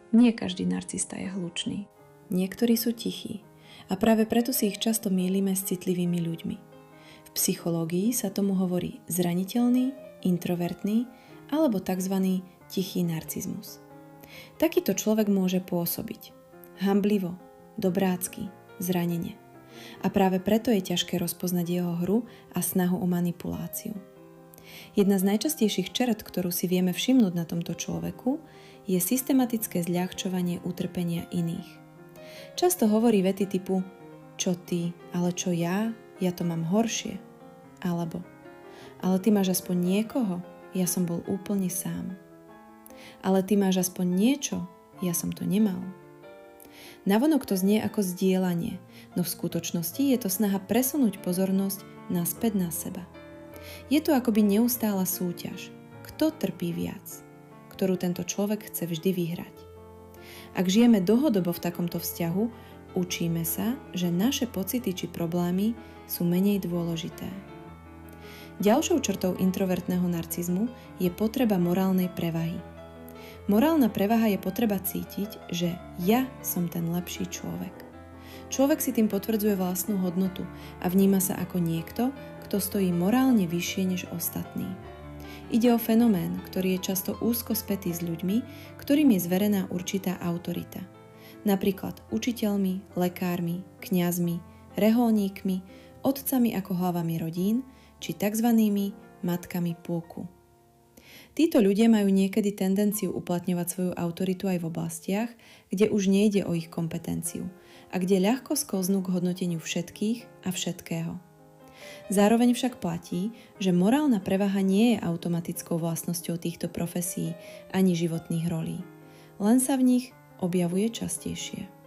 Nie každý narcista je hlučný. Niektorí sú tichí a práve preto si ich často mýlime s citlivými ľuďmi. V psychológii sa tomu hovorí zraniteľný, introvertný alebo tzv. Tichý narcizmus. Takýto človek môže pôsobiť hanblivo, dobrácky, zranene. A práve preto je ťažké rozpoznať jeho hru a snahu o manipuláciu. Jedna z najčastejších čert, ktorú si vieme všimnúť na tomto človeku, je systematické zľahčovanie utrpenia iných. Často hovorí vety typu čo ty, ale čo ja to mám horšie. Alebo ale ty máš aspoň niekoho, ja som bol úplne sám. Ale ty máš aspoň niečo, ja som to nemal. Navonok to znie ako zdieľanie, no v skutočnosti je to snaha presunúť pozornosť naspäť na seba. Je to akoby neustála súťaž, kto trpí viac, ktorú tento človek chce vždy vyhrať. Ak žijeme dlhodobo v takomto vzťahu, učíme sa, že naše pocity či problémy sú menej dôležité. Ďalšou črtou introvertného narcizmu je potreba morálnej prevahy. Morálna prevaha je potreba cítiť, že ja som ten lepší človek. Človek si tým potvrdzuje vlastnú hodnotu a vníma sa ako niekto, kto stojí morálne vyššie než ostatní. Ide o fenomén, ktorý je často úzko spätý s ľuďmi, ktorým je zverená určitá autorita. Napríklad učiteľmi, lekármi, kňazmi, reholníkmi, otcami ako hlavami rodín, či tzv. Matkami púku. Títo ľudia majú niekedy tendenciu uplatňovať svoju autoritu aj v oblastiach, kde už nejde o ich kompetenciu a kde ľahko sklznú k hodnoteniu všetkých a všetkého. Zároveň však platí, že morálna prevaha nie je automatickou vlastnosťou týchto profesí ani životných rolí, len sa v nich objavuje častejšie.